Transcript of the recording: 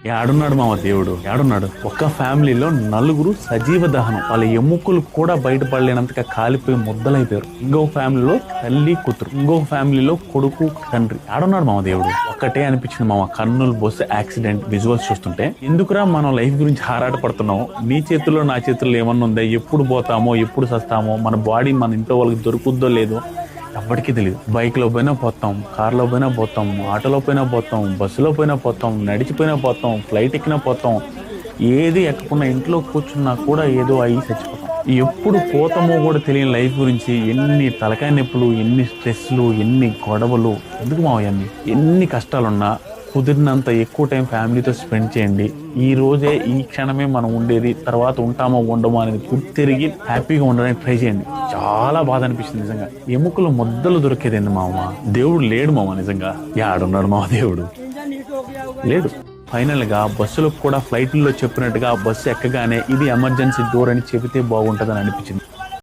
ఏడున్నాడు మామ దేవుడు, ఏడున్నాడు? ఒక ఫ్యామిలీలో నలుగురు సజీవ దహనం, వాళ్ళ ఎముకలు కూడా బయటపడలేనంతగా కాలిపోయి ముద్దలైపోయారు. ఇంకొక ఫ్యామిలీలో తల్లి కూతురు, ఇంకొక ఫ్యామిలీలో కొడుకు తండ్రి. ఏడున్నాడు మామ దేవుడు? ఒక్కటే అనిపించింది మామ, కర్నూలు బస్సు యాక్సిడెంట్ విజువల్స్ చూస్తుంటే. ఎందుకురా మనం లైఫ్ గురించి ఆరాట పడుతున్నాం? నీ చేతుల్లో నా చేతుల్లో ఏమన్నా ఉందా? ఎప్పుడు పోతామో, ఎప్పుడు సస్తామో, మన బాడీ మన ఇంట్లో వాళ్ళకి దొరుకుద్దో లేదో ఎవరికీ తెలియదు. బైక్లో పోయినా పోతాం, కార్లో పోయినా పోతాం, ఆటోలో పోయినా పోతాం, బస్సులో పోయినా పోతాం, నడిచిపోయినా పోతాం, ఫ్లైట్ ఎక్కినా పోతాం. ఏది ఎక్కకుండా ఇంట్లో కూర్చున్నా కూడా ఏదో అయ్యి చచ్చిపోతాం. ఎప్పుడు పోతామో కూడా తెలియని లైఫ్ గురించి ఎన్ని తలకాయ నొప్పులు, ఎన్ని స్ట్రెస్లు, ఎన్ని గొడవలు. ఎందుకు మావయ్యన్ని? ఎన్ని కష్టాలున్నా కుదిరినంత ఎక్కువ టైం ఫ్యామిలీతో స్పెండ్ చేయండి. ఈ రోజే, ఈ క్షణమే మనం ఉండేది, తర్వాత ఉంటామో ఉండమో అనేది గుర్తిరిగి హ్యాపీగా ఉండడానికి ట్రై చేయండి. చాలా బాధ అనిపిస్తుంది నిజంగా. ఎముకలు ముద్దలు దొరికేదేంది మామ? దేవుడు లేడు మామ, నిజంగా. యాడున్నాడు మామ దేవుడు? లేడు. ఫైనల్ గా బస్సులకు కూడా ఫ్లైట్లో చెప్పినట్టుగా బస్సు ఎక్కగానే ఇది ఎమర్జెన్సీ డోర్ అని చెబితే బాగుంటుందని అనిపించింది.